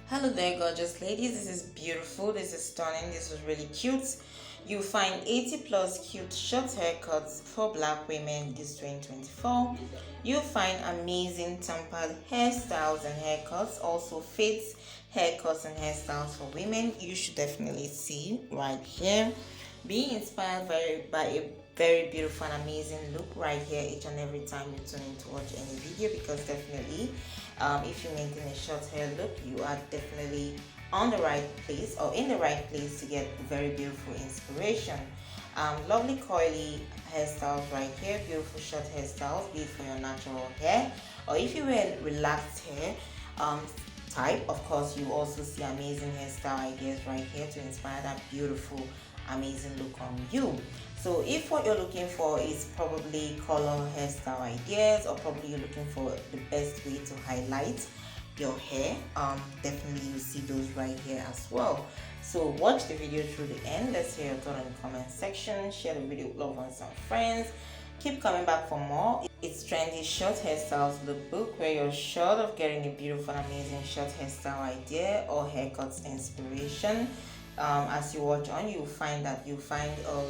Hello there, gorgeous ladies. This is beautiful. This is stunning. This is really cute. You find 80 plus cute short haircuts for black women this 2024. You find amazing tempered hairstyles and haircuts, also fits haircuts and hairstyles for women. You should definitely see right here. Be inspired by a very beautiful and amazing look right here each and every time you tune in to watch any video, because definitely if you maintain a short hair look, you are definitely on the right place or in the right place to get very beautiful inspiration. Lovely coily hairstyles right here, beautiful short hairstyles, be it for your natural hair or if you wear relaxed hair type. Of course, you also see amazing hairstyle ideas right here to inspire that beautiful amazing look on you. So if what you're looking for is probably color hairstyle ideas, or probably you're looking for the best way to highlight your hair, definitely you see those right here as well. So watch the video through the end. Let's hear your thought in the comment section. Share the video with loved ones and friends. Keep coming back for more. It's trendy short hairstyles lookbook, where you're sure of getting a beautiful amazing short hairstyle idea or haircuts inspiration. As you watch on, you find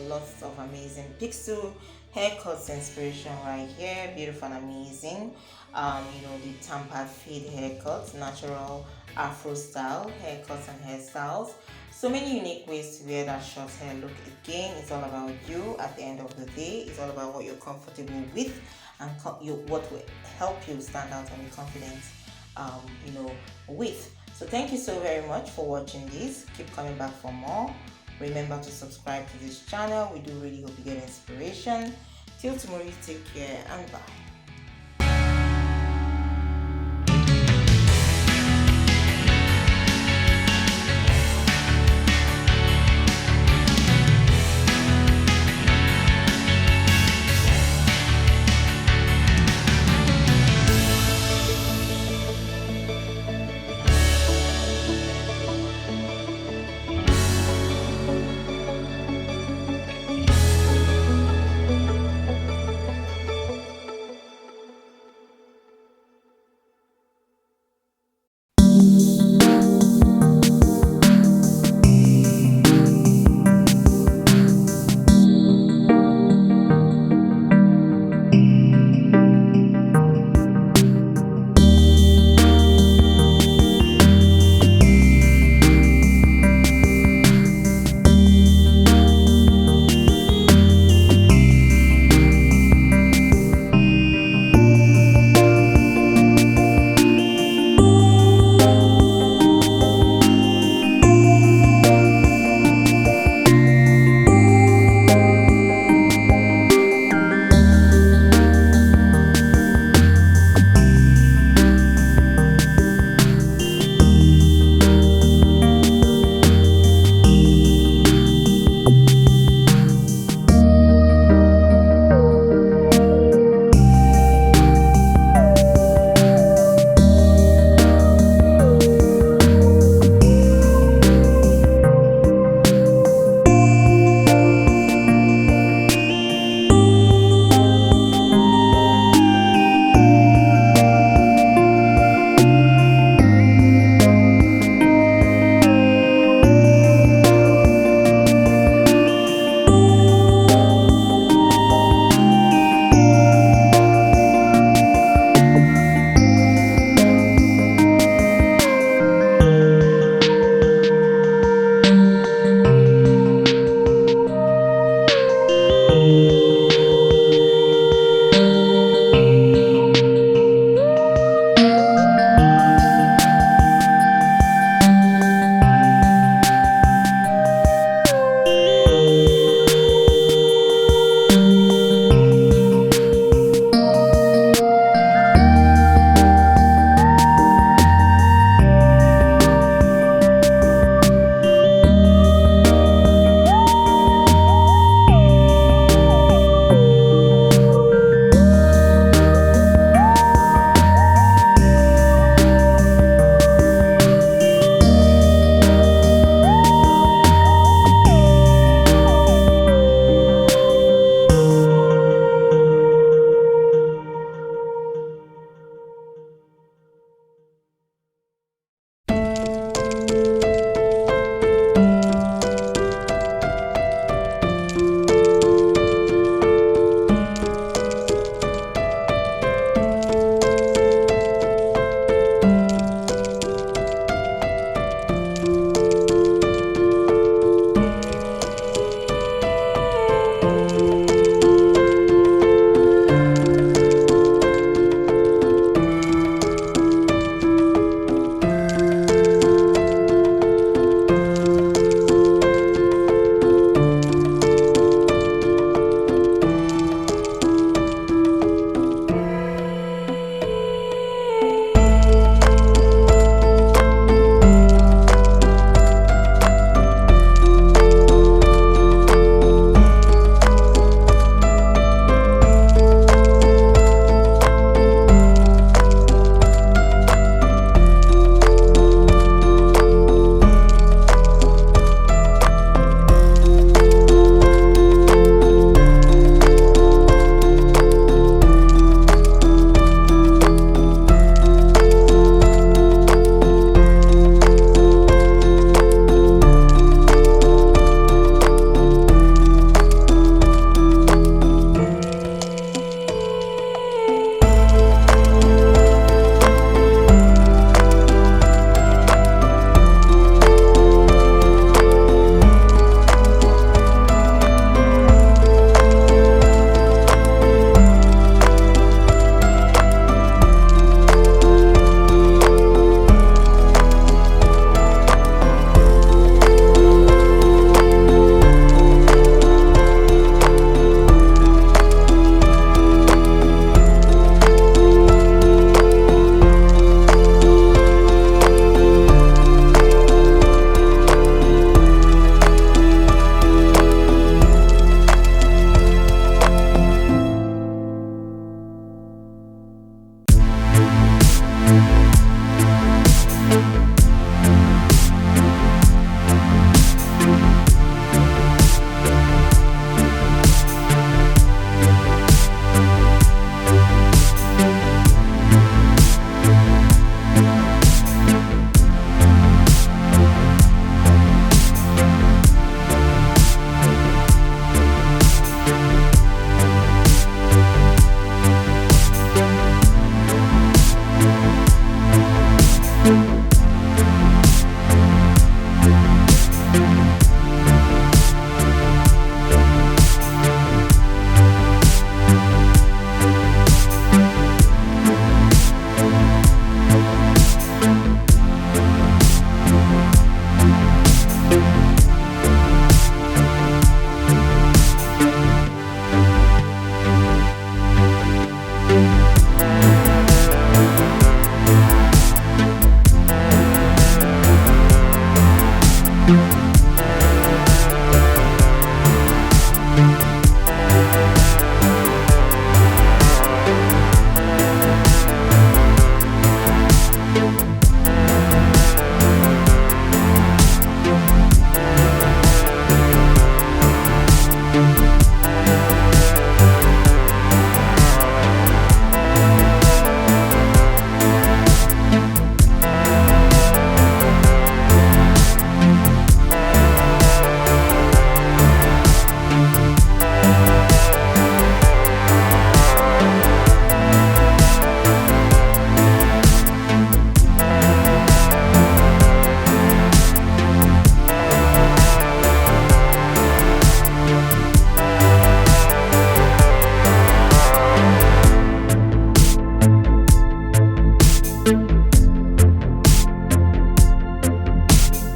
lots of amazing pixel haircuts inspiration right here, beautiful and amazing. The tampered fade haircuts, natural afro style haircuts and hairstyles. So many unique ways to wear that short hair look. Again, it's all about you at the end of the day. It's all about what you're comfortable with and what will help you stand out and be confident with. So thank you so very much for watching this. Keep coming back for more. Remember to subscribe to this channel. We do really hope you get inspiration. Till tomorrow, take care and bye.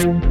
you.